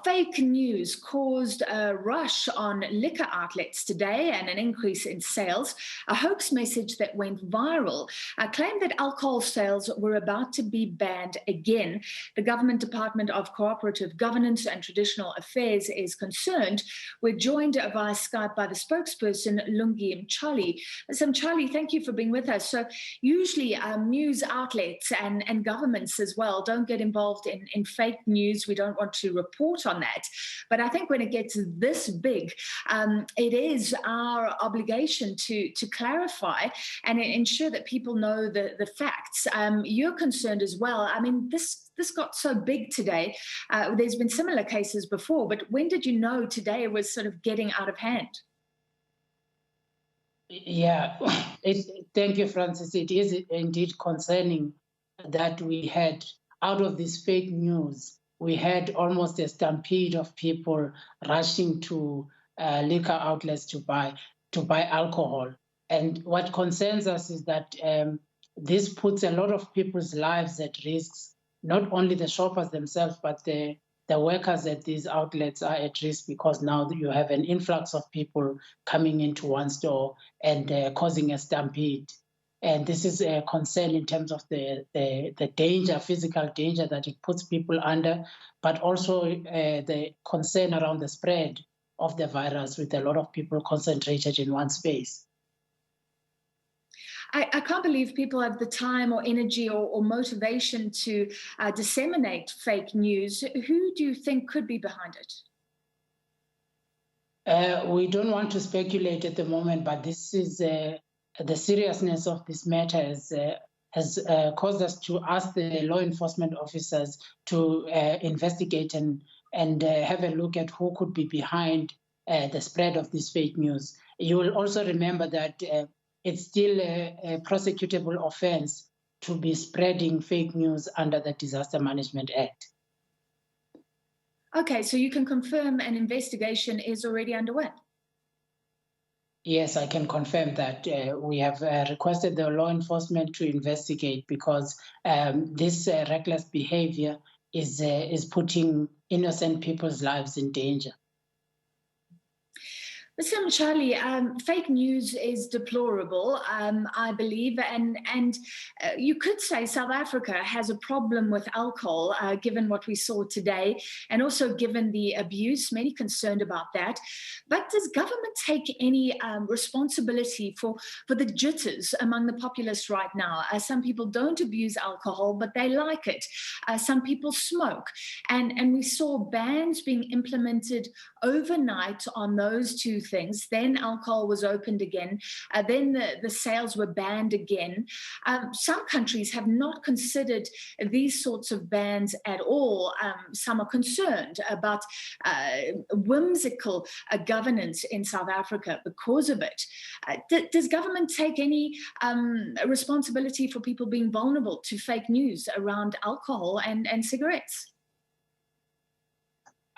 fake news caused a rush on liquor outlets today and an increase in sales. A hoax message that went viral claimed that alcohol sales were about to be banned again. The Government Department of Cooperative Governance and Traditional Affairs is concerned. We're joined via Skype by the spokesperson, Lungi Mtshali. So, Mtshali, thank you for being with us. So usually news outlets and governments as well don't get involved in fake news. We don't want to report on that. But I think when it gets this big, it is our obligation to clarify and ensure that people know the facts. You're concerned as well. I mean, this got so big today. There's been similar cases before, but when did you know today was sort of getting out of hand? Yeah, thank you, Francis. It is indeed concerning that we had, out of this fake news, we had almost a stampede of people rushing to liquor outlets to buy alcohol. And what concerns us is that this puts a lot of people's lives at risk. Not only the shoppers themselves, but the workers at these outlets are at risk, because now you have an influx of people coming into one store and causing a stampede. And this is a concern in terms of the danger, physical danger that it puts people under, but also the concern around the spread of the virus with a lot of people concentrated in one space. I can't believe people have the time or energy or motivation to disseminate fake news. Who do you think could be behind it? We don't want to speculate at the moment, but this is the seriousness of this matter has caused us to ask the law enforcement officers to investigate and have a look at who could be behind the spread of this fake news. You will also remember that it's still a prosecutable offense to be spreading fake news under the Disaster Management Act. Okay, so you can confirm an investigation is already underway? Yes, I can confirm that. We have requested the law enforcement to investigate, because this reckless behavior is putting innocent people's lives in danger. Mr. Mtshali, fake news is deplorable, I believe, and you could say South Africa has a problem with alcohol, given what we saw today, and also given the abuse, many concerned about that. But does government take any responsibility for the jitters among the populace right now? Some people don't abuse alcohol, but they like it. Some people smoke. And we saw bans being implemented overnight on those two things. Then alcohol was opened again. Then the sales were banned again. Some countries have not considered these sorts of bans at all. Some are concerned about whimsical governance in South Africa because of it. Does government take any responsibility for people being vulnerable to fake news around alcohol and cigarettes?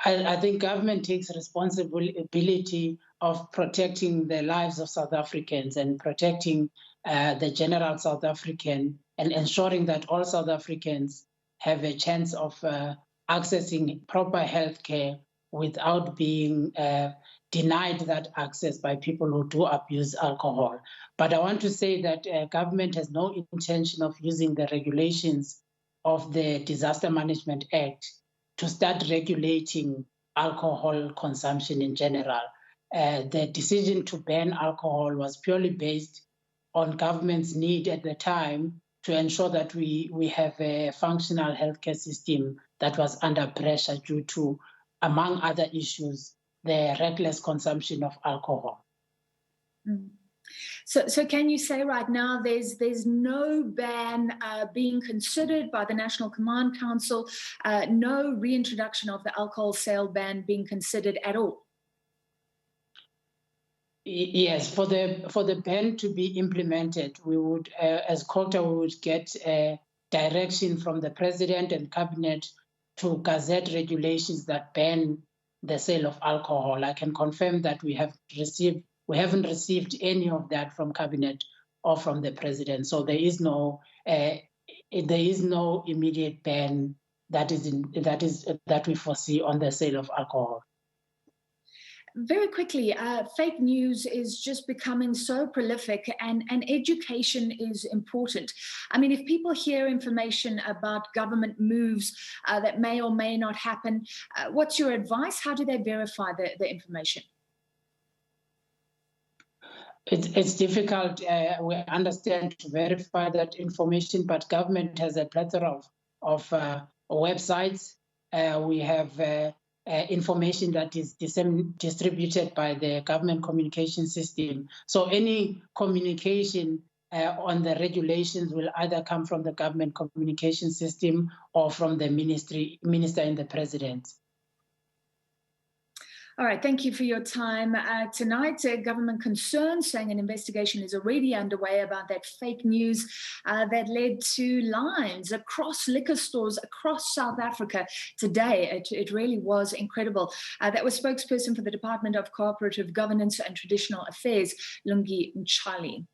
I think government takes responsibility of protecting the lives of South Africans and protecting the general South African, and ensuring that all South Africans have a chance of accessing proper health care without being denied that access by people who do abuse alcohol. But I want to say that government has no intention of using the regulations of the Disaster Management Act to start regulating alcohol consumption in general. The decision to ban alcohol was purely based on government's need at the time to ensure that we have a functional healthcare system that was under pressure due to, among other issues, the reckless consumption of alcohol. Mm. So can you say right now there's no ban being considered by the National Command Council, no reintroduction of the alcohol sale ban being considered at all? Yes, for the ban to be implemented, we would, as CoGTA, we would get a direction from the President and Cabinet to gazette regulations that ban the sale of alcohol. I can confirm that we haven't received any of that from Cabinet or from the President. So there is no immediate ban that we foresee on the sale of alcohol. Very quickly, fake news is just becoming so prolific, and education is important. I mean, if people hear information about government moves that may or may not happen, what's your advice? How do they verify the information? It's difficult, we understand, to verify that information, but government has a plethora of websites. We have information that is distributed by the government communication system. So any communication on the regulations will either come from the government communication system or from the minister and the president. All right, thank you for your time tonight. Government concerns, saying an investigation is already underway about that fake news that led to lines across liquor stores across South Africa today. It really was incredible. That was spokesperson for the Department of Cooperative Governance and Traditional Affairs, Lungi Mtshali.